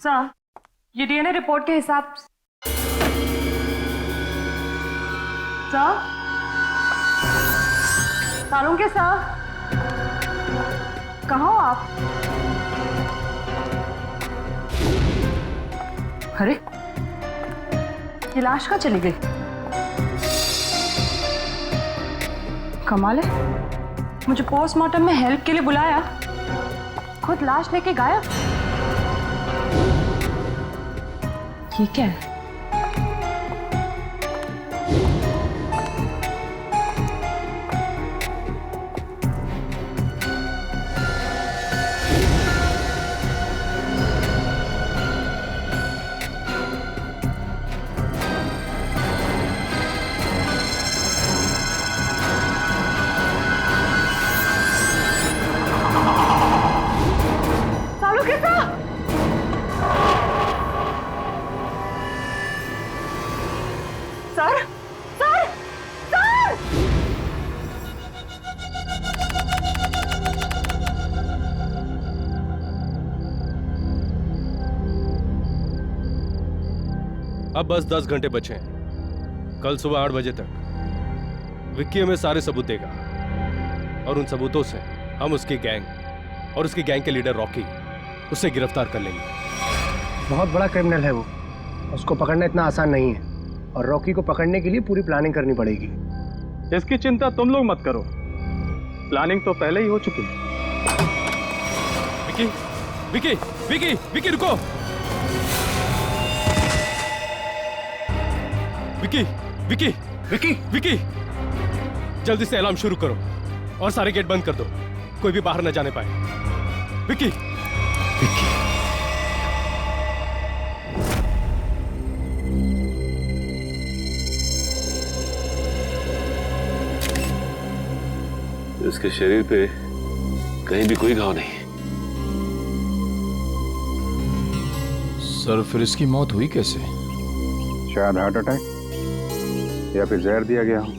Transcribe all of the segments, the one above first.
Sir, ये DNA report के हिसाब सर, सालुंके सर, कहाँ हो आप? अरे, ये लाश कहाँ चली गई? कमाल है, मुझे पोस्टमार्टम में हेल्प के लिए बुलाया, खुद लाश लेके गायब। ये क्या है? Sir, sir, sir! अब बस 10 घंटे बचे हैं। कल सुबह 8 बजे तक विक्की हमें सारे सबूत देगा और उन सबूतों से हम उसकी गैंग और उसकी गैंग के लीडर रॉकी उसे गिरफ्तार कर लेंगे। बहुत बड़ा क्रिमिनल है वो, उसको पकड़ना इतना आसान नहीं है और रॉकी को पकड़ने के लिए पूरी प्लानिंग करनी पड़ेगी। इसकी चिंता तुम लोग मत करो, प्लानिंग तो पहले ही हो चुकी है। विक्की, विक्की, विक्की, विक्की रुको! विक्की, विक्की, विक्की, विक्की, जल्दी से अलार्म शुरू करो और सारे गेट बंद कर दो, कोई भी बाहर न जाने पाए। विक्की, विक्की। इसके शरीर पे कहीं भी कोई घाव नहीं। सर, फिर इसकी मौत हुई कैसे? शायद हार्ट अटैक या फिर जहर दिया गया हो।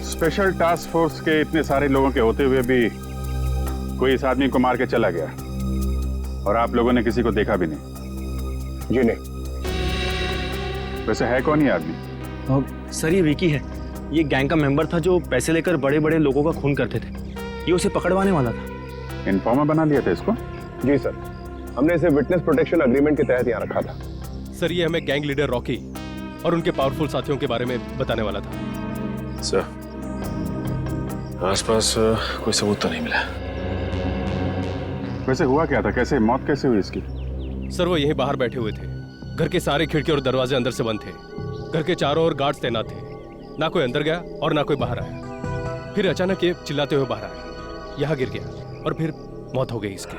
स्पेशल टास्क फोर्स के इतने सारे लोगों के होते हुए भी कोई इस आदमी को मार के चला गया और आप लोगों ने किसी को देखा भी नहीं। जी नहीं। वैसे है कौन ये आदमी? सर, ये विकी है। ये गैंग का मेंबर था जो पैसे लेकर बड़े बड़े लोगों का खून करते थे। ये उसे पकड़वाने वाला था। इन्फॉर्मर बना लिया था इसको? जी सर, हमने इसे विटनेस प्रोटेक्शन एग्रीमेंट के तहत यहाँ रखा था। सर, ये हमें गैंग लीडर रॉकी और उनके पावरफुल साथियों के बारे में बताने वाला था। सर, आसपास कोई सबूत तो नहीं मिला। वैसे हुआ क्या था? कैसे मौत कैसे हुई इसकी? सर, वो यहीं बाहर बैठे हुए थे। घर के सारे खिड़की और दरवाजे अंदर से बंद थे। घर के चारों ओर गार्ड्स तैनात थे। ना कोई अंदर गया और ना कोई बाहर आया। फिर अचानक ये चिल्लाते हुए बाहर आया, यहाँ गिर गया और फिर मौत हो गई इसकी।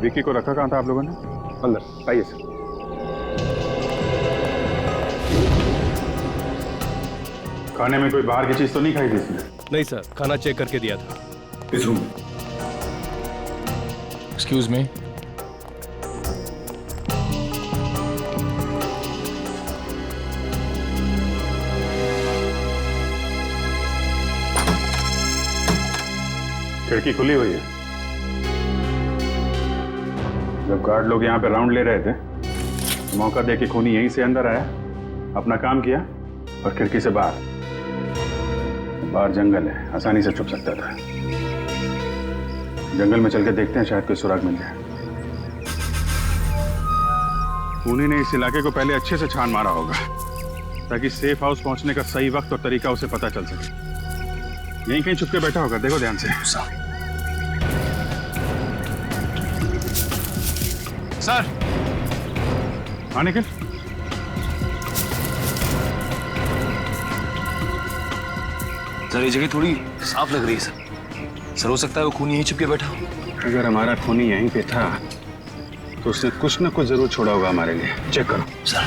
विक्की को रखा कहाँ था आप लोगों ने? अंदर आइए सर। खाने में कोई बाहर की चीज तो नहीं खाई थी इसने? नहीं सर, खाना चेक करके दिया था। इस रूम। Excuse me. खिड़की खुली हुई है। जब गार्ड लोग यहाँ पे राउंड ले रहे थे, मौका देके खूनी यहीं से अंदर आया, अपना काम किया और खिड़की से बाहर। बाहर जंगल है, आसानी से छुप सकता था। जंगल में चल के देखते हैं, शायद कोई सुराग मिल जाए। खूनी ने इस इलाके को पहले अच्छे से छान मारा होगा ताकि सेफ हाउस पहुंचने का सही वक्त और तरीका उसे पता चल सके। यहीं कहीं छुप के बैठा होगा, देखो ध्यान से। सर, हाँ निखिल, सर, ये जगह थोड़ी साफ लग रही है सर। सर, हो सकता है वो खूनी यहीं छुप के बैठा हो। अगर हमारा खूनी यहीं पे था तो उसने कुछ ना कुछ जरूर छोड़ा होगा हमारे लिए। चेक करो सर।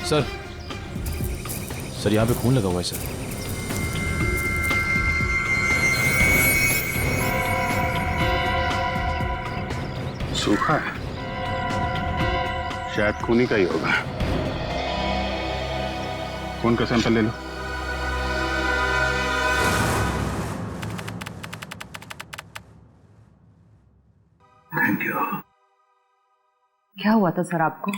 सर, सर यहाँ पे खून लगा हुआ है सर। सूखा है। शायद खूनी का ही होगा। खून का सैंपल ले लो। Thank you. क्या हुआ था सर आपको?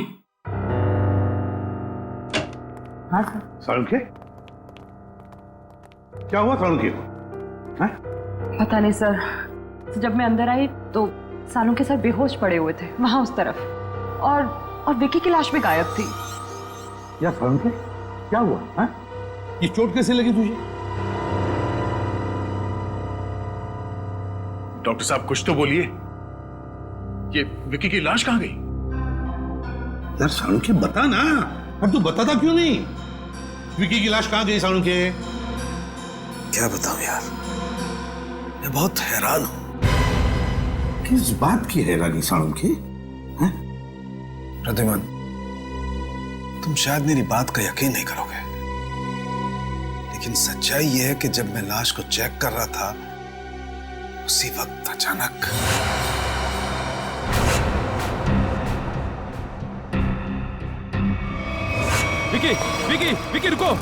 हाँ सर। सालुंखे, क्या हुआ सालुंखे को? हैं? पता नहीं सर, जब मैं अंदर आई तो सालुंखे सर बेहोश पड़े हुए थे वहां उस तरफ, और विकी की लाश भी गायब थी। यार सालुंखे, क्या हुआ? हैं? ये चोट कैसे लगी तुझे? डॉक्टर साहब कुछ तो बोलिए, ये विकी की लाश कहां गई? यार सालुंखे बता ना, और तू बताता क्यों नहीं? विकी की लाश कहां गई सालुंखे? क्या बताऊं यार, मैं बहुत हैरान हूं। किस बात की हैरानी सालुंखे? हैं? प्रद्युमन, तुम शायद मेरी बात का यकीन नहीं करोगे, लेकिन सच्चाई यह है कि जब मैं लाश को चेक कर रहा था, उसी वक्त अचानक विकी, विकी, विकी रुको।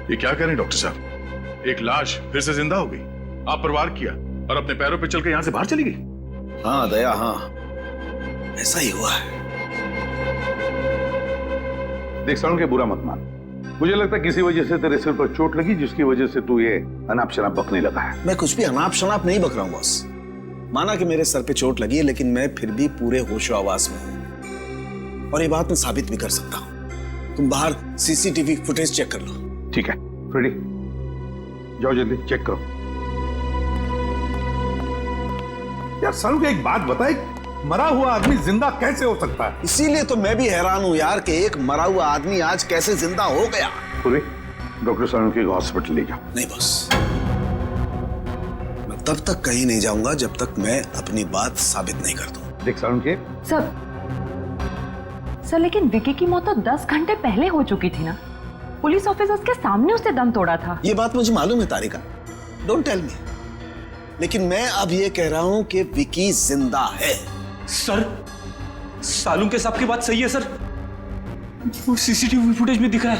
ये क्या करें डॉक्टर साहब? एक लाश फिर से जिंदा हो गई। आप प्रवार किया और अपने पैरों पे चल के यहां से बाहर चली गई। हाँ दया, हाँ ऐसा ही हुआ है। देख सालुंखे, बुरा मत मान। मुझे लगता है किसी वजह से तेरे सिर पर चोट लगी, जिसकी वजह से तू ये अनाप शनाप बकने लगा है। मैं कुछ भी अनाप शनाप नहीं बक रहा हूं बॉस। माना कि मेरे सर पे चोट लगी है, लेकिन मैं फिर भी पूरे होशो आवाज में हूं, और ये बात मैं साबित भी कर सकता हूं। तुम बाहर सीसीटीवी फुटेज चेक कर लो। ठीक है फ्रेडी, जाओ जल्दी चेक करो। यार सालुंखे, एक बात बता, एक मरा हुआ आदमी जिंदा कैसे हो सकता है? इसीलिए तो मैं भी हैरान हूं यार कि एक मरा हुआ आदमी आज कैसे जिंदा हो गया। पूरी डॉक्टर सालुंखे को हॉस्पिटल ले जाओ। नहीं बॉस, मैं तब तक कहीं नहीं जाऊंगा जब तक मैं अपनी बात साबित नहीं कर दूं। देख सालुंखे, सर लेकिन विकी की मौत तो 10 घंटे पहले हो चुकी थी ना। पुलिस ऑफिसर्स के सामने उसने दम तोड़ा था। ये बात मुझे मालूम है तारिका, डोंट टेल मी, लेकिन मैं अब ये कह रहा हूं कि विकी जिंदा है। सर, सालुंखे साहब की बात सही है सर, वो सीसीटीवी फुटेज में दिखा है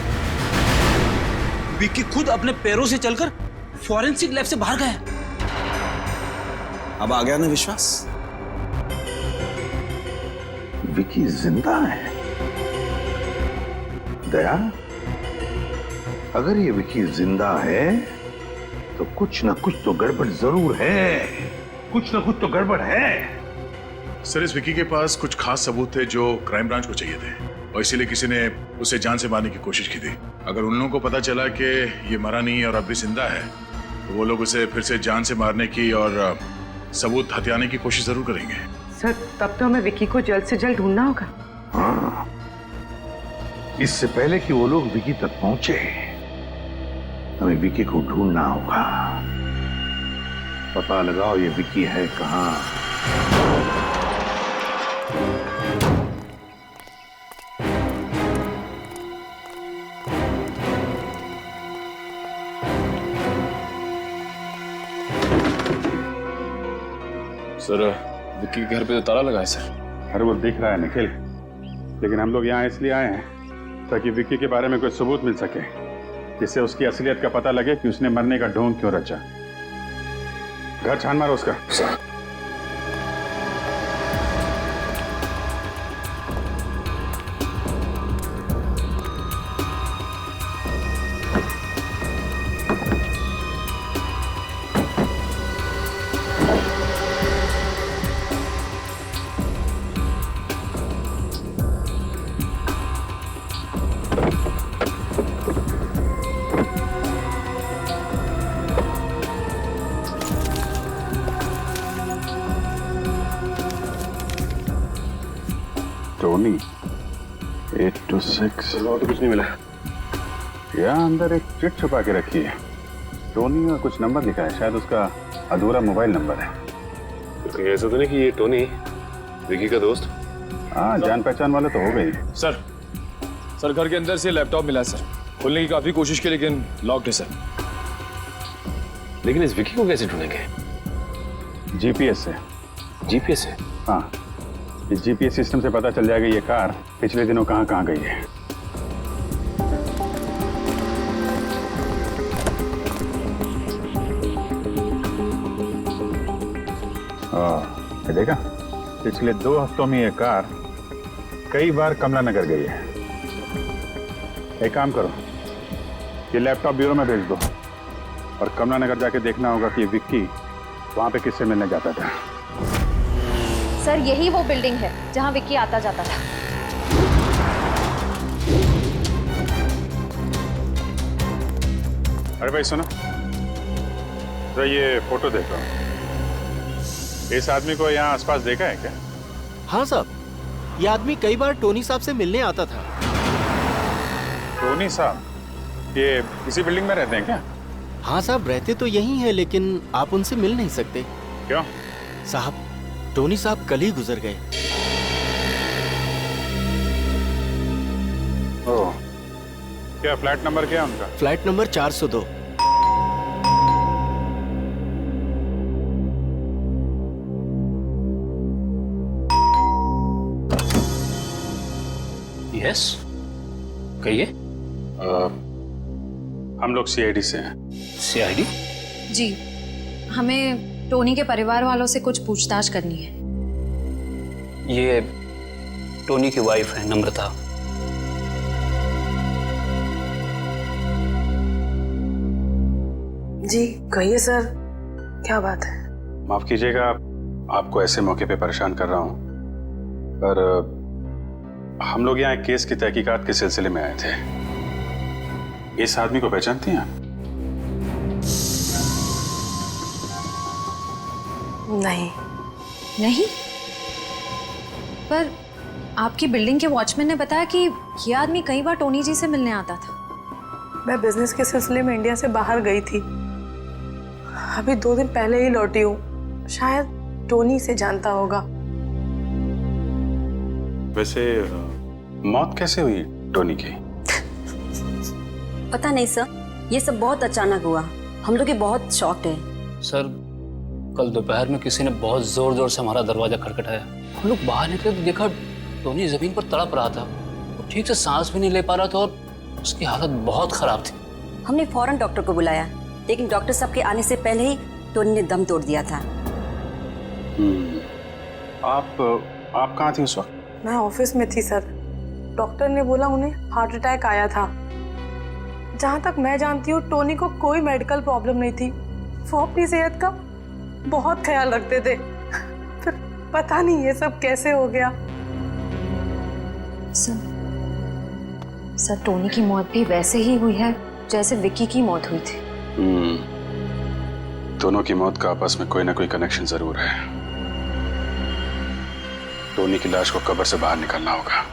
विकी खुद अपने पैरों से चलकर फॉरेंसिक लैब से बाहर गया। अब आ गया ना विश्वास? विकी जिंदा है? दया, अगर ये विकी जिंदा है तो कुछ ना कुछ तो गड़बड़ जरूर है। कुछ ना कुछ तो गड़बड़ है। सर, इस विकी के पास कुछ खास सबूत थे जो क्राइम ब्रांच को चाहिए थे, और इसीलिए किसी ने उसे जान से मारने की कोशिश की थी। अगर उन लोगों को पता चला कि ये मरा नहीं है और अब भी जिंदा है, तो वो लोग उसे फिर से जान से मारने की और सबूत हथियाने की कोशिश जरूर करेंगे। सर, तब तो हमें विकी को जल्द से जल्द ढूंढना होगा। हाँ, इससे पहले कि वो लोग विकी तक पहुंचे, हमें विकी को ढूंढना होगा। पता लगाओ ये विकी है कहां। सर, विक्की के घर पे तो ताला लगा है सर। अरे वो दिख रहा है निखिल, लेकिन हम लोग यहाँ इसलिए आए हैं ताकि विक्की के बारे में कोई सबूत मिल सके, जिससे उसकी असलियत का पता लगे कि उसने मरने का ढोंग क्यों रचा। घर छान मारो उसका। टोनी 826। और तो कुछ नहीं मिला। यहाँ अंदर एक चिट छुपा के रखी है। टोनी का कुछ नंबर लिखा है, शायद उसका अधूरा मोबाइल नंबर है। तो कहीं ऐसा तो नहीं कि ये टोनी विकी का दोस्त? हाँ, जान पहचान वाले तो हो गई। सर घर के अंदर से लैपटॉप मिला सर। खोलने की काफी कोशिश की लेकिन लॉक्ड है सर। लेकिन इस विकी को कैसे ढूंढेंगे? जीपीएस से। जीपीएस से? हाँ, इस जीपीएस सिस्टम से पता चल जाएगा ये कार पिछले दिनों कहाँ कहाँ गई है। ये देखा, पिछले 2 हफ्तों में ये कार कई बार कमला नगर गई है। एक काम करो, ये लैपटॉप ब्यूरो में भेज दो और कमला नगर जाके देखना होगा कि विक्की वहां पे किससे मिलने जाता था। सर यही वो बिल्डिंग है जहां विक्की आता जाता था। अरे भाई सुनो, तो ये फोटो देखो। इस आदमी को यहाँ आसपास देखा है क्या? हाँ साहब, ये आदमी कई बार टोनी साहब से मिलने आता था। टोनी साहब ये इसी बिल्डिंग में रहते हैं क्या? हाँ साहब, रहते तो यही है लेकिन आप उनसे मिल नहीं सकते। क्यों? साहब, टोनी साहब कल ही गुजर गए। ओह, क्या फ्लैट नंबर क्या है उनका? Flat number 402। यस, कहिए। हम लोग सीआईडी से हैं। सीआईडी? जी, हमें टोनी के परिवार वालों से कुछ पूछताछ करनी है। ये टोनी की वाइफ है नम्रता। जी कहिए सर, क्या बात है? माफ कीजिएगा आपको ऐसे मौके पे परेशान कर रहा हूं, पर हम लोग यहाँ एक केस की तहकीकात के सिलसिले में आए थे। इस आदमी को पहचानती हैं आप? नहीं। नहीं? पर आपकी बिल्डिंग के वॉचमैन ने बताया कि ये आदमी कई बार टोनी जी से मिलने आता था। मैं बिजनेस के सिलसिले में इंडिया से बाहर गई थी, अभी 2 दिन पहले ही लौटी हूँ। शायद टोनी से जानता होगा। वैसे मौत कैसे हुई टोनी की? पता नहीं सर, ये सब बहुत अचानक हुआ। हम लोग बहुत शॉक्ड हैं। सर, कल दोपहर में किसी ने बहुत जोर जोर से हमारा दरवाजा खटखटाया। हम लोग बाहर निकले तो देखा टोनी जमीन पर तड़प रहा था। वो ठीक से सांस भी नहीं ले पा रहा था और उसकी हालत बहुत खराब थी। हमने फौरन डॉक्टर को बुलाया, लेकिन डॉक्टर साहब के आने से पहले ही टोनी ने दम तोड़ दिया था। आप कहाँ थी उस वक्त? मैं ऑफिस में थी सर। डॉक्टर ने बोला उन्हें हार्ट अटैक आया था। जहाँ तक मैं जानती हूँ टोनी को कोई मेडिकल प्रॉब्लम नहीं थी। वो अपनी सेहत का बहुत ख्याल रखते थे। फिर पता नहीं ये सब कैसे हो गया। सर टोनी की मौत भी वैसे ही हुई है जैसे विक्की की मौत हुई थी। दोनों की मौत का आपस में कोई ना कोई कनेक्शन जरूर है। टोनी की लाश को कब्र से बाहर निकालना होगा।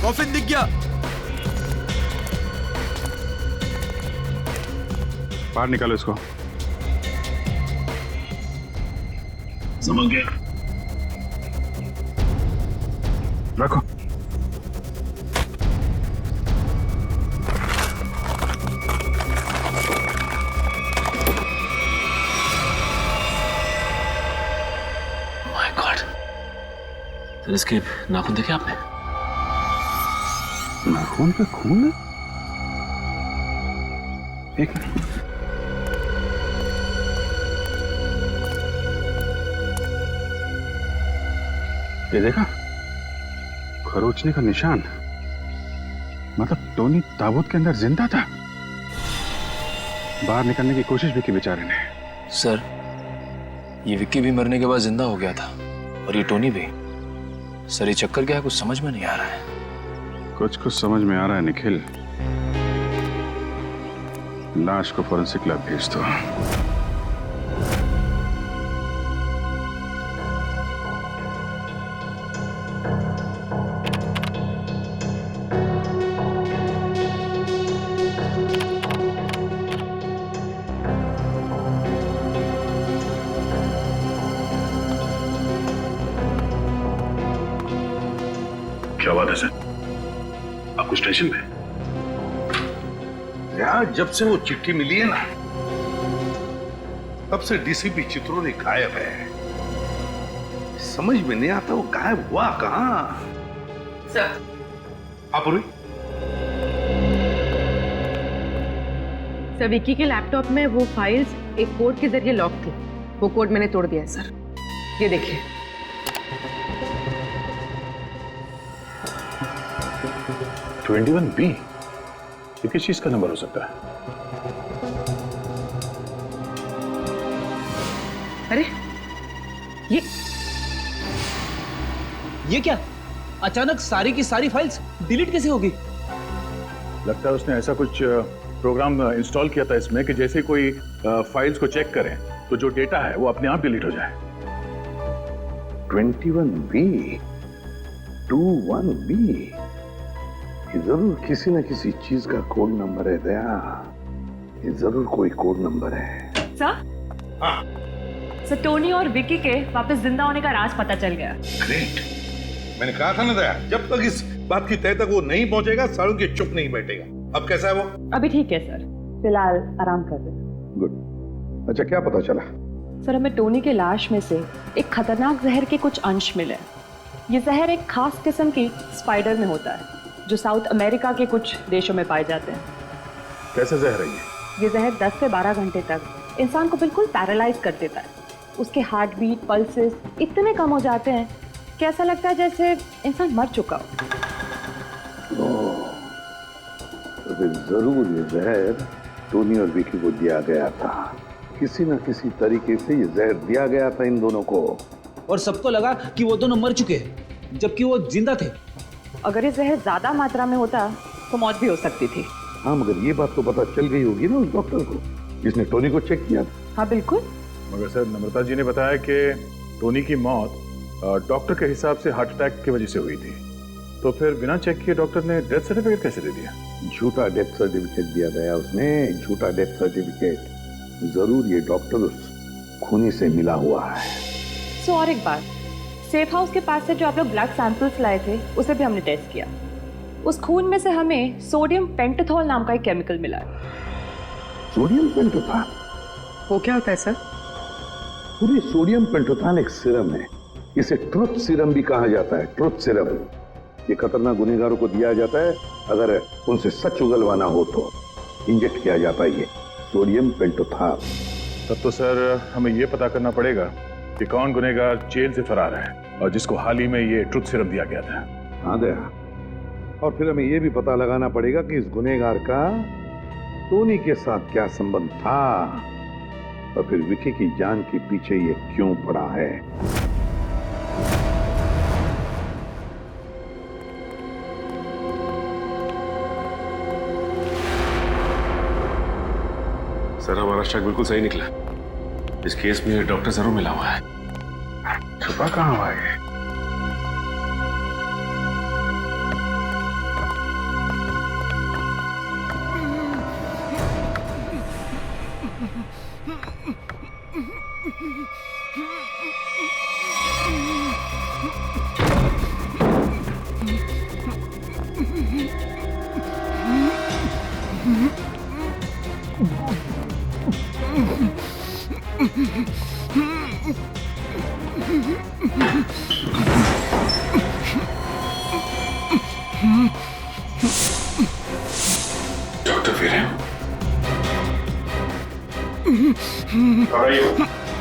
कॉफिन दिख गया। बाहर निकालो इसको। समझ गया। रखो। माय गॉड, सर इसके नाखून देखे आपने? नाखून पे खून है? एक मिनट। ये देखा, खरोचने का निशान। मतलब टोनी ताबूत के अंदर जिंदा था। बाहर निकलने की कोशिश भी की बेचारे ने। सर, ये विक्की भी मरने के बाद जिंदा हो गया था और ये टोनी भी। सर, ये चक्कर क्या है, कुछ समझ में नहीं आ रहा है। कुछ समझ में आ रहा है निखिल। लाश को फोरेंसिक लैब भेज दो। क्या बात है सर? आप कुछ टेंशन में? यार, जब से वो चिट्ठी मिली है ना, तब से डीसीपी चित्रोली गायब है। समझ में नहीं आता वो गायब हुआ कहां। सर, आप सर विक्की के लैपटॉप में वो फाइल्स एक कोड के जरिए लॉक थी। वो कोड मैंने तोड़ दिया है सर। ये देखिए। B? ये किस चीज का नंबर हो सकता है? अरे ये क्या? अचानक सारी की सारी फाइल्स डिलीट कैसे होगी? लगता है उसने ऐसा कुछ प्रोग्राम इंस्टॉल किया था इसमें कि जैसे कोई फाइल्स को चेक करें तो जो डेटा है वो अपने आप डिलीट हो जाए। 21B, 21B, ये जरूर किसी न किसी चीज का कोड नंबर है दया। ये जरूर कोई कोड नंबर है। सर? हाँ। सर, टोनी और विक्की के वापस जिंदा होने का राज पता चल गया। ग्रेट। मैंने कहा था ना दया, जब तक इस बात की तय तक वो नहीं पहुंचेगा, सालों के चुप नहीं बैठेगा। अब कैसा है वो? अभी ठीक है सर, फिलहाल आराम कर रहे हैं। गुड। अच्छा, क्या पता चला? सर, हमें टोनी के लाश में से एक खतरनाक जहर के कुछ अंश मिले। ये जहर एक खास किस्म की स्पाइडर में होता है जो साउथ अमेरिका के कुछ देशों में पाए जाते हैं। कैसे जहर है ये जहर 10 से 12 घंटे तक इंसान को बिल्कुल पैरालाइज कर देता है। उसके हार्ट बीट, पल्सेस इतने कम हो जाते हैं कि ऐसा लगता है जैसे इंसान मर चुका हो। तो फिर जरूर ये जहर टोनी और विकी को दिया गया था। किसी न किसी तरीके से ये जहर दिया गया था इन दोनों को। और सबको लगा कि वो दोनों मर चुके हैं जबकि वो जिंदा थे। अगर ये जहर ज्यादा मात्रा में होता तो मौत भी हो सकती थी। हाँ, मगर ये बात तो पता चल गई होगी ना उस डॉक्टर को जिसने टोनी को चेक किया था। हाँ बिल्कुल। मगर सर, नम्रता जी ने बताया कि टोनी की मौत डॉक्टर के हिसाब से हार्ट अटैक की वजह से हुई थी। तो फिर बिना चेक किए डॉक्टर ने डेथ सर्टिफिकेट कैसे दे दिया? झूठा डेथ सर्टिफिकेट दिया गया उसने, झूठा डेथ सर्टिफिकेट। जरूर ये डॉक्टर उस खूनी से मिला हुआ है। सो और एक बात, सेफ हाउस के पास से जो आप लोग ब्लड सैंपल्स लाए थे उसे भी हमने टेस्ट किया। उस खून में से हमें सोडियम पेंटाथॉल नाम का एक केमिकल मिला है। सोडियम पेंटाथॉल? वो क्या होता है सर? पूरी सोडियम पेंटाथॉल एक सीरम है। इसे ट्रुथ सीरम भी कहा जाता है। ट्रुथ सीरम ये खतरनाक गुनहगारों को दिया जाता है अगर उनसे सच उगलवाना हो तो। इंजेक्ट किया जाता है ये सोडियम पेंटाथॉल। तब तो सर हमें ये पता करना पड़ेगा कि कौन गुनहगार जेल से फरार है और जिसको हाल ही में ये ट्रुथ सीरम दिया गया था। हाँ दया, और फिर हमें ये भी पता लगाना पड़ेगा कि इस गुनहगार का टोनी के साथ क्या संबंध था और फिर विकी की जान के पीछे ये क्यों पड़ा है। सर, हमारा शक बिल्कुल सही निकला। इस केस में डॉक्टर जरूर मिला हुआ है। छुपा कहाँ हुआ है?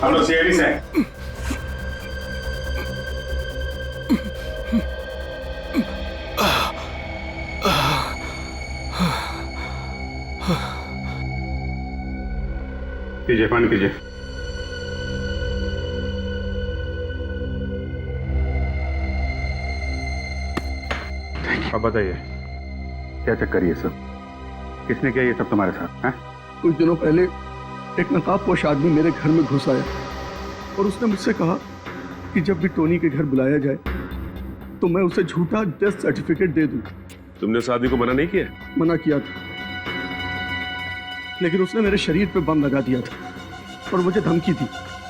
हम लोग सीआईडी से हैं। कीजिए, पानी कीजिए। अब बताइए, क्या चक्कर ये सब? किसने किया ये सब तुम्हारे साथ? हैं? कुछ दिनों पहले एक नकाबपोश आदमी मेरे घर में घुस आया और उसने मुझसे कहा कि जब भी टोनी के घर बुलाया जाए तो मैं उसे झूठा डेथ सर्टिफिकेट दे दूं। तुमने उस आदमी को मना नहीं किया? मना किया था, लेकिन उसने मेरे शरीर पे बम लगा दिया था और मुझे धमकी दी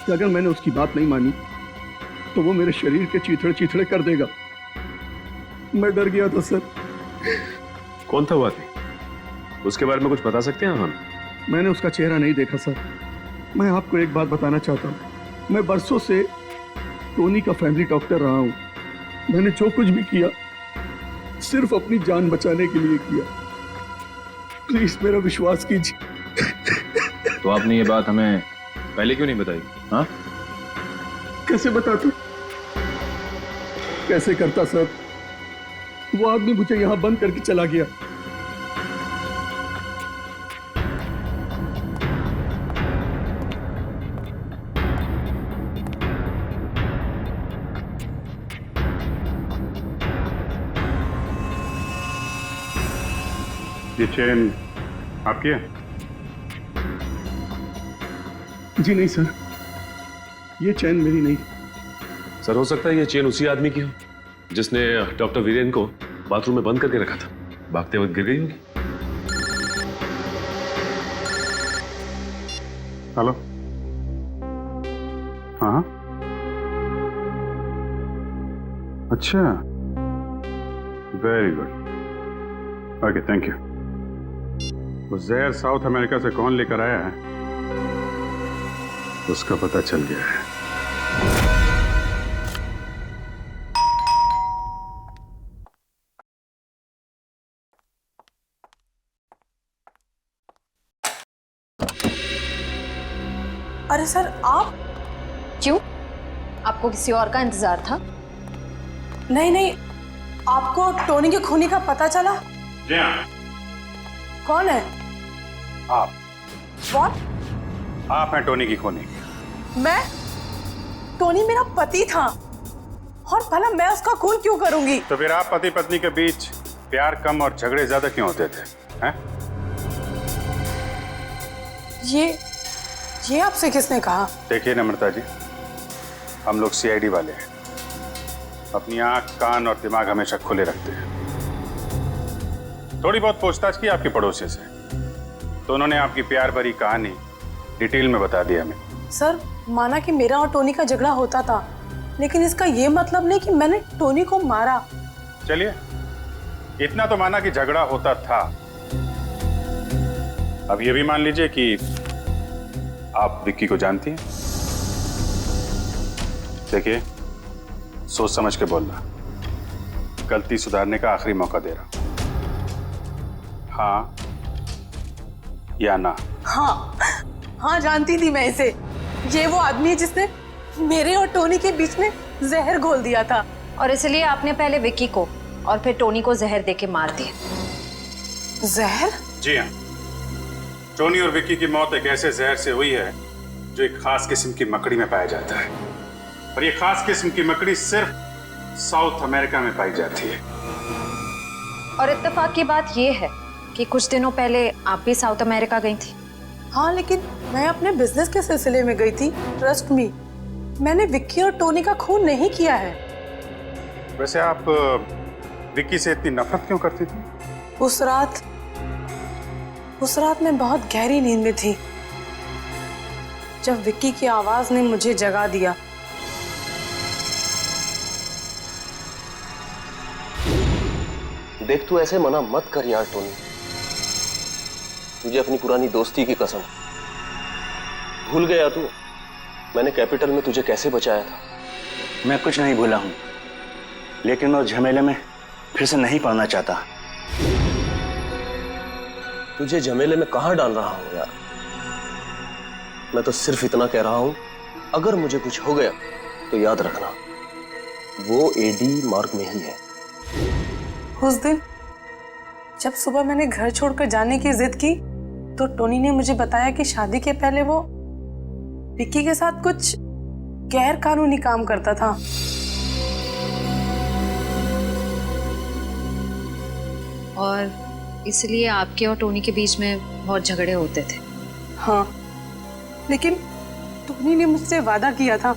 कि अगर मैंने उसकी बात नहीं मानी तो वो मेरे शरीर के चीथड़े चीथड़े कर देगा। मैं डर गया था सर। कौन था वो आदमी? उसके बारे में कुछ बता सकते हैं हम? मैंने उसका चेहरा नहीं देखा सर। मैं आपको एक बात बताना चाहता हूँ, मैं बरसों से टोनी का फैमिली डॉक्टर रहा हूँ। मैंने जो कुछ भी किया सिर्फ अपनी जान बचाने के लिए किया। प्लीज मेरा विश्वास कीजिए। तो आपने ये बात हमें पहले क्यों नहीं बताई? हाँ, कैसे बताता, कैसे करता सर? वो आदमी मुझे यहाँ बंद करके चला गया। ये चेन आपकी है? जी नहीं सर, ये चैन मेरी नहीं। सर, हो सकता है ये चेन उसी आदमी की हो जिसने डॉक्टर वीरेन को बाथरूम में बंद करके रखा था। भागते वक्त गिर गई होगी। हेलो, हाँ, अच्छा, very good, okay, thank you. वो जहर साउथ अमेरिका से कौन लेकर आया है उसका पता चल गया है। अरे सर, आप? क्यों? आपको किसी और का इंतजार था? नहीं नहीं, आपको टोनी के खूनी का पता चला? जी हाँ। कौन है? आप। What? आप हैं टोनी की खूनी? मैं? टोनी मेरा पति था और भला मैं उसका खून क्यों करूंगी? तो फिर आप पति पत्नी के बीच प्यार कम और झगड़े ज्यादा क्यों होते थे? हैं? ये आपसे किसने कहा? देखिए नम्रता जी, हम लोग सीआईडी वाले हैं, अपनी आंख, कान और दिमाग हमेशा खुले रखते हैं। थोड़ी बहुत पूछताछ की आपके पड़ोसी से, तो उन्होंने आपकी प्यार भरी कहानी डिटेल में बता दी हमें। सर, माना कि मेरा और टोनी का झगड़ा होता था, लेकिन इसका ये मतलब नहीं कि मैंने टोनी को मारा। चलिए, इतना तो माना कि झगड़ा होता था। अब ये भी मान लीजिए कि आप विक्की को जानती हैं। देखिए, सोच समझ के बोलना, गलती सुधारने का आखिरी मौका दे रहा हूं। हाँ या ना? हाँ, जानती थी मैं इसे। ये वो आदमी है जिसने मेरे और टोनी के बीच में जहर घोल दिया था। और इसलिए आपने पहले विक्की को और फिर टोनी को जहर देके मार दिया। जहर? जी हाँ, टोनी और विक्की की मौत एक ऐसे जहर से हुई है जो एक खास किस्म की मकड़ी में पाया जाता है, और ये खास किस्म की मकड़ी सिर्फ साउथ अमेरिका में पाई जाती है। और इत्तेफाक की बात यह है कि कुछ दिनों पहले आप भी साउथ अमेरिका गई थी। हाँ, लेकिन मैं अपने बिजनेस के सिलसिले में गई थी। ट्रस्ट मी, मैंने विक्की और टोनी का खून नहीं किया है। वैसे आप विक्की से इतनी नफरत क्यों करती थी? उस रात मैं बहुत गहरी नींद में थी जब विक्की की आवाज ने मुझे जगा दिया। देख, तू ऐसे मना मत कर यार टोनी। तुझे अपनी पुरानी दोस्ती की कसम, भूल गया तू मैंने कैपिटल में तुझे कैसे बचाया था? मैं कुछ नहीं भूला हूं, लेकिन मैं उस झमेले में फिर से नहीं पड़ना चाहता। तुझे झमेले में कहां डाल रहा हूं यार? मैं तो सिर्फ इतना कह रहा हूं अगर मुझे कुछ हो गया तो याद रखना वो एडी मार्ग में ही है। उस दिन जब सुबह मैंने घर छोड़कर जाने की जिद की तो टोनी ने मुझे बताया कि शादी के पहले वो विक्की के साथ कुछ गैर कानूनी काम करता था। और इसलिए आपके और टोनी के बीच में बहुत झगड़े होते थे। हाँ, लेकिन टोनी ने मुझसे वादा किया था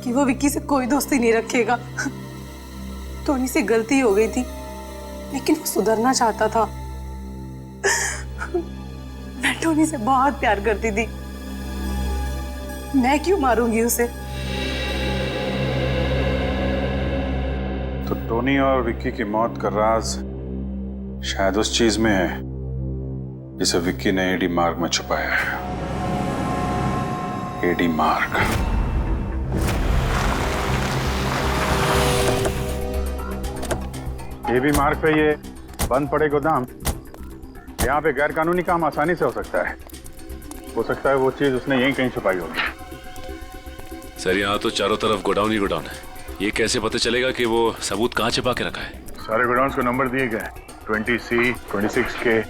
कि वो विक्की से कोई दोस्ती नहीं रखेगा। टोनी से गलती हो गई थी, लेकिन वो सुधरना चाहता था। मैं टोनी से बहुत प्यार करती थी, मैं क्यों मारूंगी उसे? तो टोनी और विक्की की मौत का राज शायद उस चीज में है जिसे विक्की ने एडी मार्ग में छुपाया है। एडी मार्ग। एडी मार्ग पे ये बंद पड़े गोदाम, यहाँ पे गैर कानूनी काम आसानी से हो सकता है। हो सकता है वो चीज उसने यहीं कहीं छुपाई होगी। सर यहाँ तो चारों तरफ गोडाउन ही गोडाउन है, ये कैसे पता चलेगा कि वो सबूत कहाँ छिपा के रखा है? सारे गोडाउन्स को नंबर दिए गए, 20C, 26K।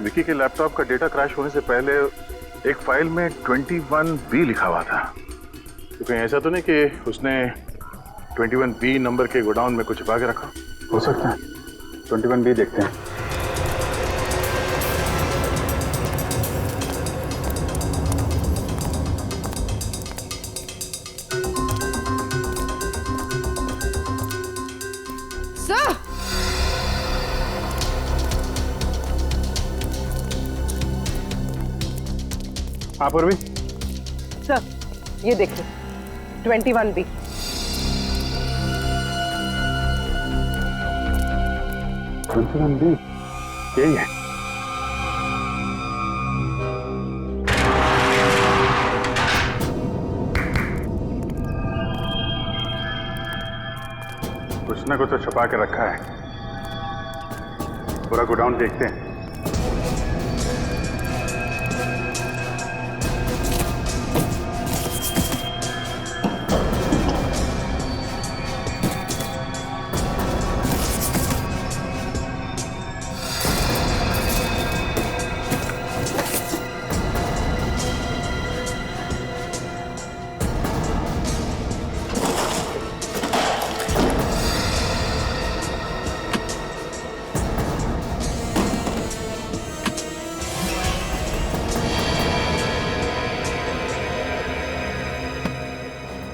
विकी के लैपटॉप का डेटा क्रैश होने से पहले एक फाइल में 21B लिखा हुआ था। तो कहीं ऐसा तो नहीं कि उसने 21B नंबर के गोडाउन में कुछ छिपा के रखा? हो सकता है। 21B देखते हैं। हाँ पूर्वी। सर ये देखिए 21B। यही है। कुछ ना कुछ तो छुपा के रखा है। पूरा गोडाउन देखते हैं।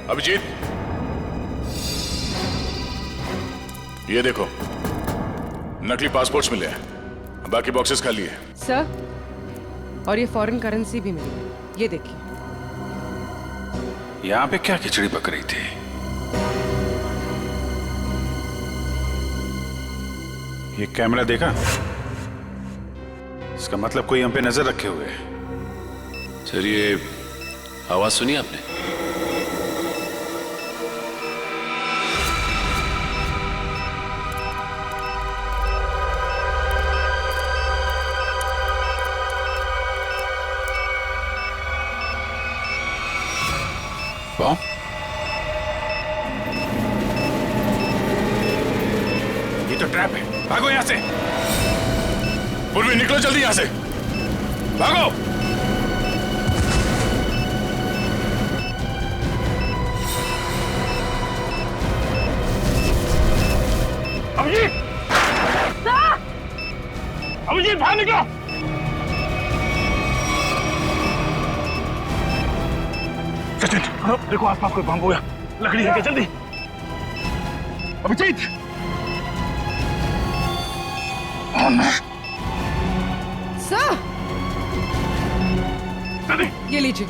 अभिजीत, ये देखो नकली पासपोर्ट्स मिले हैं, बाकी बॉक्सेस खाली है। सर, और ये फॉरेन करेंसी भी मिली है, ये देखिए। यहाँ पे क्या खिचड़ी पक रही थी? ये कैमरा देखा? इसका मतलब कोई हम पे नजर रखे हुए है। सर ये आवाज सुनी आपने? ये तो ट्रैप है, भागो यहां से। पूर्वी निकलो जल्दी यहां से, भागो। अभिजीत, अभिजीत बाहर निकलो। सचिन देखो आसपास कोई बम होया, लकड़ी है क्या? जल्दी अभिजीत। सर ये लीजिए।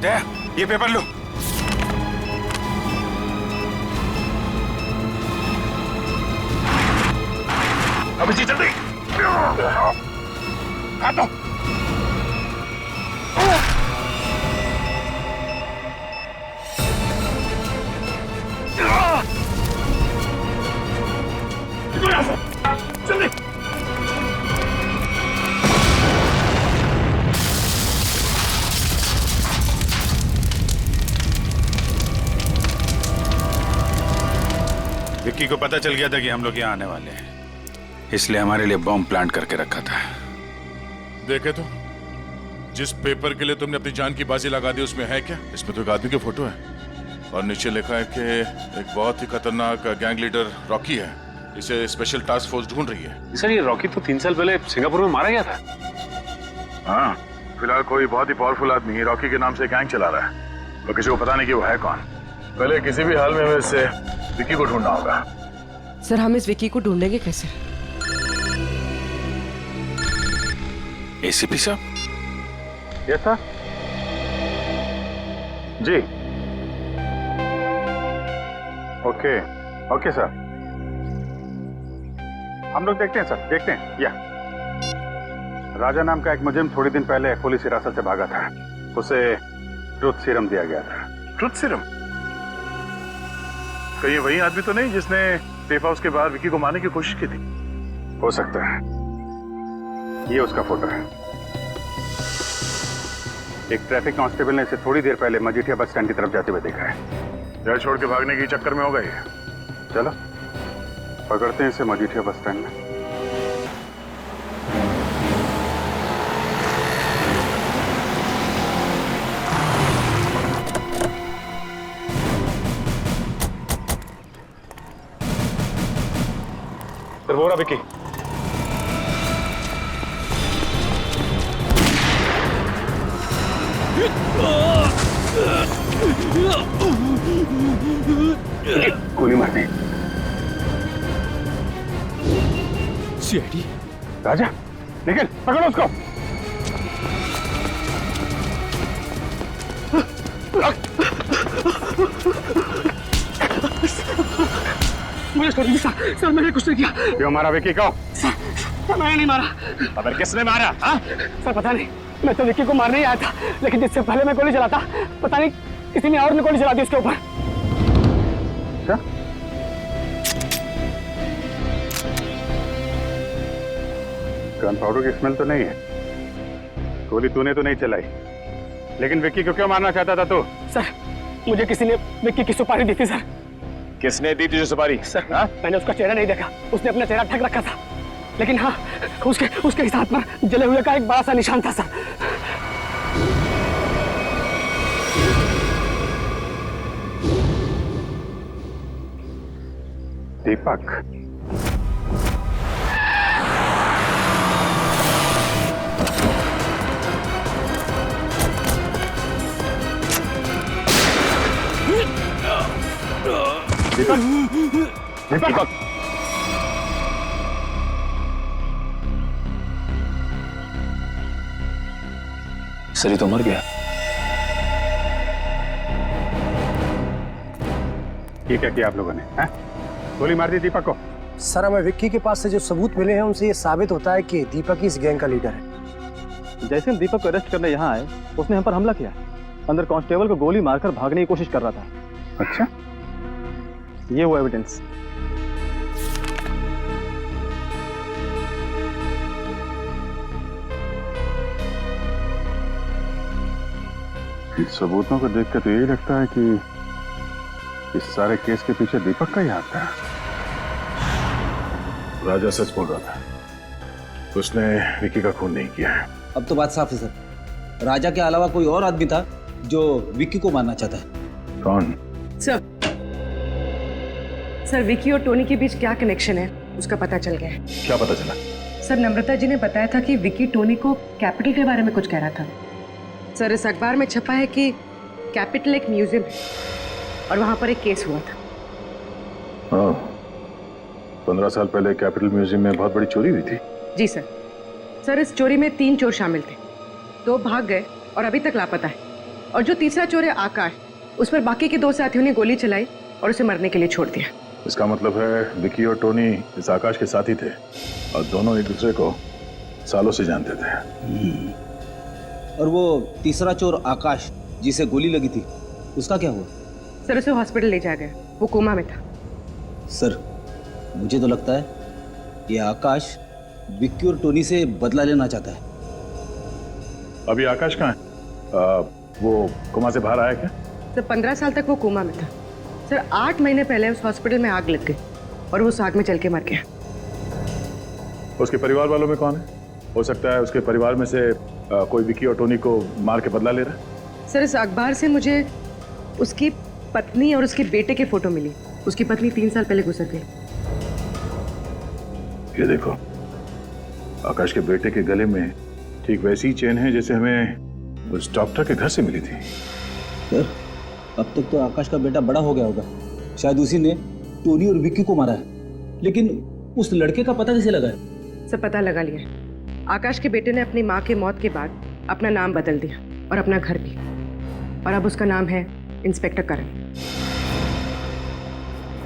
दे, ये पेपर लो। अभिजीत जल्दी हाथ दो। जल्दी विक्की को पता चल गया था कि हम लोग यहाँ आने वाले हैं, इसलिए हमारे लिए बॉम्ब प्लांट करके रखा था। देखे तो, जिस पेपर के लिए तुमने अपनी जान की बाजी लगा दी उसमें है क्या? इसमें तो एक आदमी की फोटो है और नीचे लिखा है कि एक बहुत ही खतरनाक गैंग लीडर रॉकी है, इसे स्पेशल टास्क फोर्स ढूंढ रही है। सर, ये रॉकी तो 3 साल पहले सिंगापुर में मारा गया था। हाँ, फिलहाल कोई बहुत ही पावरफुल आदमी रॉकी के नाम से गैंग चला रहा है और किसी को पता नहीं कि वो है कौन। पहले किसी भी हाल में हमें इससे विक्की को ढूंढना होगा। सर, हम इस विक्की को ढूंढेंगे कैसे? एसीपी साहब। Yes sir. जी। ओके ओके सर, हम लोग देखते हैं सर, देखते हैं। या राजा नाम का एक मुजरिम थोड़ी दिन पहले पुलिस हिरासत से भागा था, उसे ट्रुथ सीरम दिया गया था। Truth serum? कहीं वही आदमी तो नहीं जिसने सेफ हाउस के बाहर विक्की को मारने की कोशिश की थी? हो सकता है, ये उसका फोटो है। एक ट्रैफिक कांस्टेबल ने इसे थोड़ी देर पहले मजीठिया बस स्टैंड की तरफ जाते हुए देखा है। घर छोड़ के भागने के चक्कर में हो गए। चलो पकड़ते हैं इसे मजीठिया बस स्टैंड में। सर, वो रहा विक्की। गोली मार दी। सीआईडी। राजा, निकल, पकड़ो उसको। मुझे छोड़ दीजिए सर, सर मैंने कुछ नहीं किया। क्यों मारा विक्की को? सर मैंने नहीं मारा। अबे किसने मारा? हाँ? सर पता नहीं, मैं तो विक्की को मारने ही आया था, लेकिन जिससे पहले मैं गोली चलाता, पता नहीं किसी ने और ने गोली चला दी उसके ऊपर। अच्छा? गन पाउडर की स्मेल तो नहीं है, गोली तूने तो नहीं चलाई, लेकिन विक्की को क्यों मारना चाहता था तू? सर मुझे किसी ने विक्की की सुपारी दी थी सर। किसने दी तुझे सुपारी? सर मैंने उसका चेहरा नहीं देखा, उसने अपना चेहरा ढक रखा था, लेकिन हाँ उसके हाथ पर जले हुए का एक बड़ा सा निशान था सर। दीपक। दीपक। सरी तो मर गया। ये क्या किया आप लोगों ने? गोली मार दी दीपक को? सर हमें विक्की के पास से जो सबूत मिले हैं उनसे ये साबित होता है कि दीपक ही इस गैंग का लीडर है। जैसे हम दीपक को अरेस्ट करने यहाँ आए, उसने हम पर हमला किया, अंदर कांस्टेबल को गोली मारकर भागने की कोशिश कर रहा था। अच्छा, ये वो एविडेंस। सबूतों को देखकर तो यही लगता है कि इस सारे केस के पीछे दीपक का ही हाथ था। राजा सच बोल रहा था, उसने विक्की का खून नहीं किया है। अब तो बात साफ है सर, राजा के अलावा कोई और आदमी था जो विक्की को मारना चाहता है। कौन? सर विक्की और टोनी के बीच क्या कनेक्शन है उसका पता चल गया है। क्या पता चला? सर नम्रता जी ने बताया था कि विक्की टोनी को कैपिटल के बारे में कुछ कह रहा था। सर इस अखबार में छपा है कि कैपिटल एक म्यूजियम है और वहां पर एक केस हुआ था। हाँ, 15 साल पहले कैपिटल म्यूजियम में बहुत बड़ी चोरी हुई थी। जी सर। सर इस चोरी में 3 चोर शामिल थे, 2 भाग गए और अभी तक लापता है, और जो तीसरा चोर है आकाश, उस पर बाकी के 2 साथियों ने गोली चलाई और उसे मरने के लिए छोड़ दिया। इसका मतलब है विक्की और टोनी इस आकाश के साथी थे और दोनों एक दूसरे को सालों से जानते थे। और वो तीसरा चोर आकाश जिसे गोली लगी थी, उसका क्या हुआ? सर उसे हॉस्पिटल ले जाया गया, वो कोमा में था। सर मुझे तो लगता है ये आकाश विक्की और टोनी से बदला लेना चाहता है। अभी आकाश कहाँ है? वो कोमा से बाहर आया क्या? सर 15 साल तक वो कोमा में था। सर 8 महीने पहले उस हॉस्पिटल में आग लग गई और वो उस आग में जल के मर गया। उसके परिवार वालों में कौन है? हो सकता है उसके परिवार में से कोई विकी और टोनी को मार के बदला ले रहा है। सर इस अखबार से मुझे उसकी पत्नी और उसके बेटे के फोटो मिली। उसकी पत्नी 3 साल पहले गुजर गई। ये देखो, आकाश के बेटे के गले में ठीक वैसी ही चेन है जैसे हमें उस डॉक्टर के घर से मिली थी। सर अब तक तो आकाश का बेटा बड़ा हो गया होगा, शायद उसी ने टोनी और विक्की को मारा है। लेकिन उस लड़के का पता कैसे लगा है? सब पता लगा लिया। आकाश के बेटे ने अपनी माँ के मौत के बाद अपना नाम बदल दिया और अपना घर भी, और अब उसका नाम है इंस्पेक्टर करण।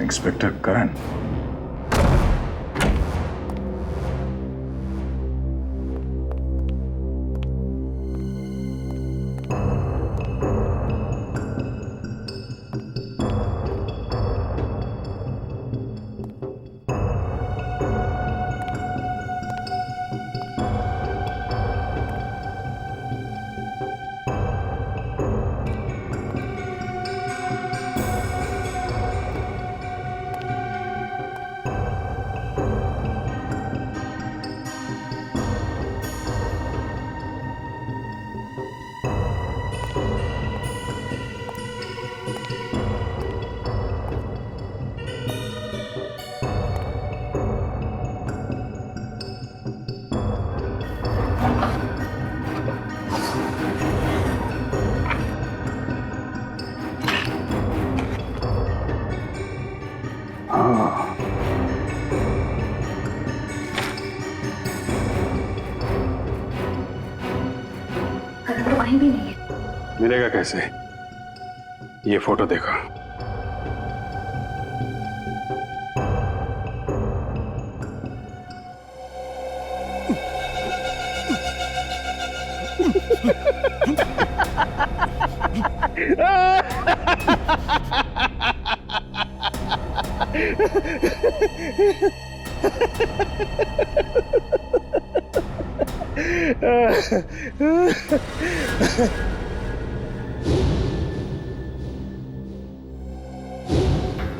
इंस्पेक्टर करण? भी नहीं है। मिलेगा कैसे? ये फोटो देखो।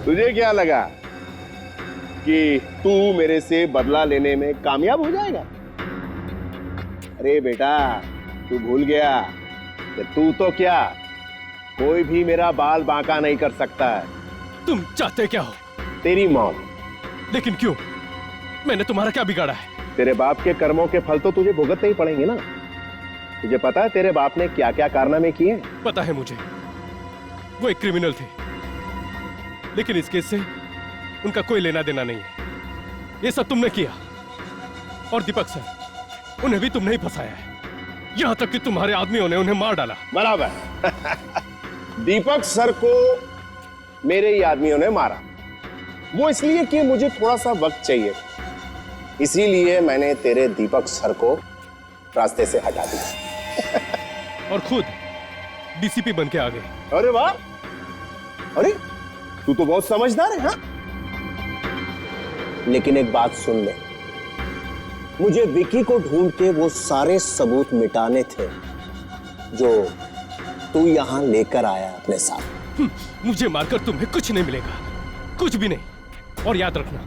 तुझे क्या लगा कि तू मेरे से बदला लेने में कामयाब हो जाएगा? अरे बेटा, तू भूल गया कि तू तो क्या, कोई भी मेरा बाल बांका नहीं कर सकता है। तुम चाहते क्या हो? तेरी मौत। लेकिन क्यों? मैंने तुम्हारा क्या बिगाड़ा है? तेरे बाप के कर्मों के फल तो तुझे भुगतने ही पड़ेंगे ना। तुझे पता है तेरे बाप ने क्या क्या कारनामे किए? पता है मुझे, वो एक क्रिमिनल थे, लेकिन इस केस से उनका कोई लेना देना नहीं है। ये सब तुमने किया, और दीपक सर, उन्हें भी तुमने ही फंसाया है, यहां तक कि तुम्हारे आदमियों ने उन्हें मार डाला। बराबर। दीपक सर को मेरे ही आदमियों ने मारा, वो इसलिए कि मुझे थोड़ा सा वक्त चाहिए, इसीलिए मैंने तेरे दीपक सर को रास्ते से हटा दिया। और खुद डीसीपी बन के आ गए। अरे वाह, अरे तू तो बहुत समझदार है। हाँ, लेकिन एक बात सुन ले, मुझे विकी को ढूंढ के वो सारे सबूत मिटाने थे जो तू यहां लेकर आया अपने साथ। मुझे मारकर तुम्हें कुछ नहीं मिलेगा, कुछ भी नहीं। और याद रखना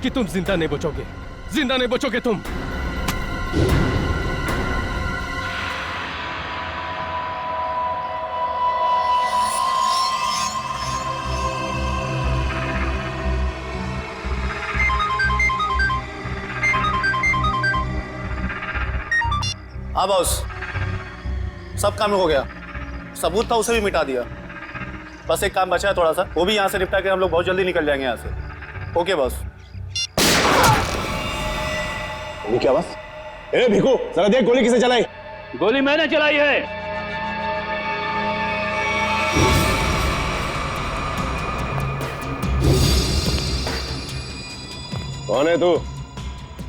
कि तुम जिंदा नहीं बचोगे, जिंदा नहीं बचोगे तुम। हाँ बॉस, सब काम हो गया। सबूत था उसे भी मिटा दिया। बस एक काम बचा है थोड़ा सा, वो भी यहाँ से निपटा के हम लोग बहुत जल्दी निकल जाएंगे यहाँ से। Okay boss. क्या बस? ए भिखू, जरा देख गोली किसे चलाई? गोली मैंने चलाई है। कौन है तू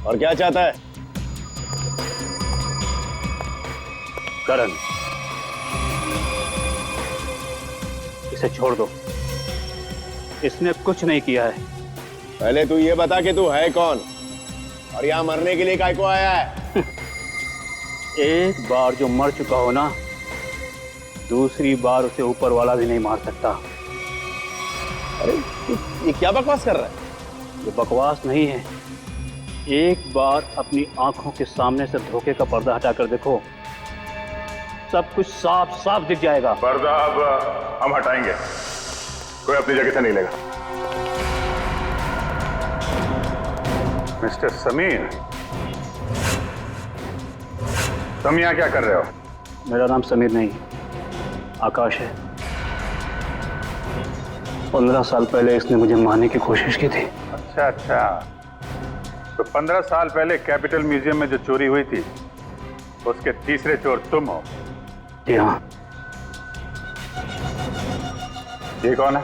और क्या चाहता है? करण, इसे छोड़ दो, इसने कुछ नहीं किया है। पहले तू ये बता कि तू है कौन और यहाँ मरने के लिए काय को आया है? एक बार जो मर चुका हो ना, दूसरी बार उसे ऊपर वाला भी नहीं मार सकता। अरे ये क्या बकवास कर रहा है? ये बकवास नहीं है। एक बार अपनी आंखों के सामने से धोखे का पर्दा हटाकर देखो, सब कुछ साफ साफ दिख जाएगा। पर्दा अब हम हटाएंगे, कोई अपनी जगह से नहीं लेगा। मिस्टर समीर, तुम यहाँ क्या कर रहे हो? मेरा नाम समीर नहीं, आकाश है। 15 साल पहले इसने मुझे मारने की कोशिश की थी। अच्छा अच्छा, तो 15 साल पहले कैपिटल म्यूजियम में जो चोरी हुई थी उसके तीसरे चोर तुम हो? जी हाँ। ये कौन है?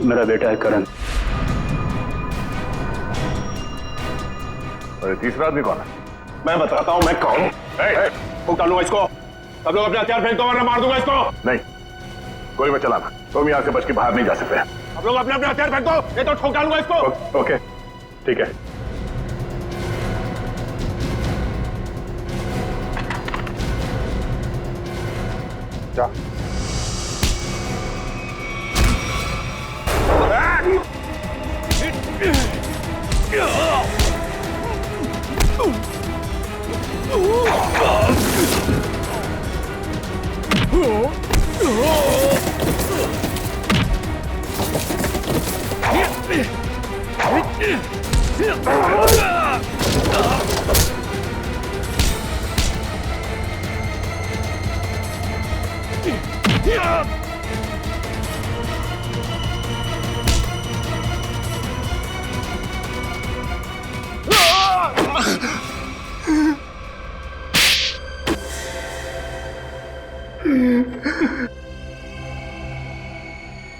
मेरा बेटा है करण। और ये तीसरा आदमी कौन है? मैं बताता हूं मैं कौन हूं। फूंक डालूंगा इसको। सब लोग अपने हथियार फेंक दो वरना मार दूंगा इसको। नहीं, गोली मत चलाना, तुम यहाँ से बच के बाहर नहीं जा सकते। आप लोग अपने अपने हथियार फेंक दो, ये तो ठोक डालूंगा इसको। ओके, ठीक है। जा।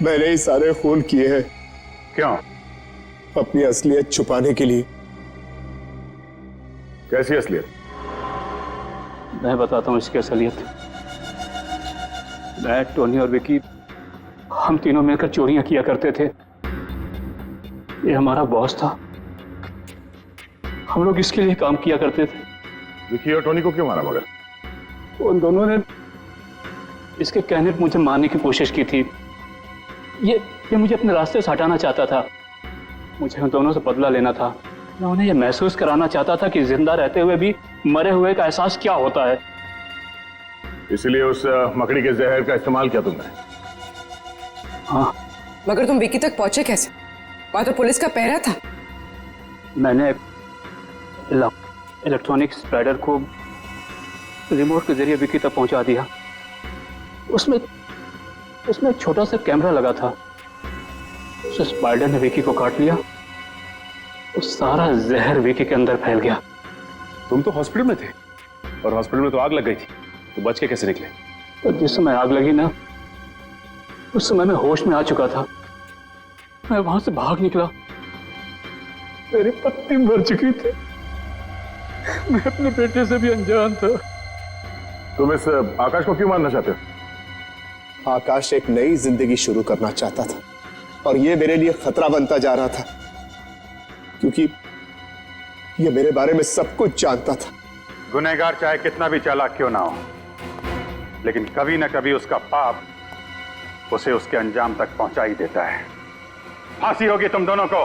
मैंने ही सारे खून किए हैं। क्यों? अपनी असलियत छुपाने के लिए। कैसी असलियत? मैं बताता हूँ इसकी असलियत। मैं, टोनी और विकी, हम तीनों मिलकर चोरियां किया करते थे। ये हमारा बॉस था, हम लोग इसके लिए काम किया करते थे। विकी और टोनी को क्यों मारा मगर? उन दोनों ने इसके कहने पर मुझे मारने की कोशिश की थी। ये मुझे अपने रास्ते से हटाना चाहता था। मुझे उन दोनों से बदला लेना था। मैं उन्हें यह महसूस कराना चाहता था कि जिंदा रहते हुए भी मरे हुए का एहसास क्या होता है। इसलिए उस मकड़ी के जहर का इस्तेमाल किया तुमने? हाँ। मगर तुम विकी तक पहुंचे कैसे? वहां तो पुलिस का पहरा था। मैंने इलेक्ट्रॉनिक स्प्रेडर को रिमोट के जरिए विकी तक पहुंचा दिया। उसमें एक छोटा सा कैमरा लगा था। उस स्पाइडर ने विकी को काट लिया। उस सारा जहर विकी के अंदर फैल गया। तुम तो हॉस्पिटल में थे और हॉस्पिटल में तो आग लग गई थी, तो बच के कैसे निकले? तो जिस समय आग लगी ना, उस समय मैं होश में आ चुका था। मैं वहां से भाग निकला। मेरी पत्नी मर चुकी थी। मैं अपने बेटे से भी अनजान था। तुम इस आकाश को क्यों मारना चाहते हो? आकाश एक नई जिंदगी शुरू करना चाहता था और ये मेरे लिए खतरा बनता जा रहा था, क्योंकि ये मेरे बारे में सब कुछ जानता था। गुनहगार चाहे कितना भी चालाक क्यों ना हो, लेकिन कभी ना कभी उसका पाप उसे उसके अंजाम तक पहुंचा ही देता है। फांसी होगी तुम दोनों को।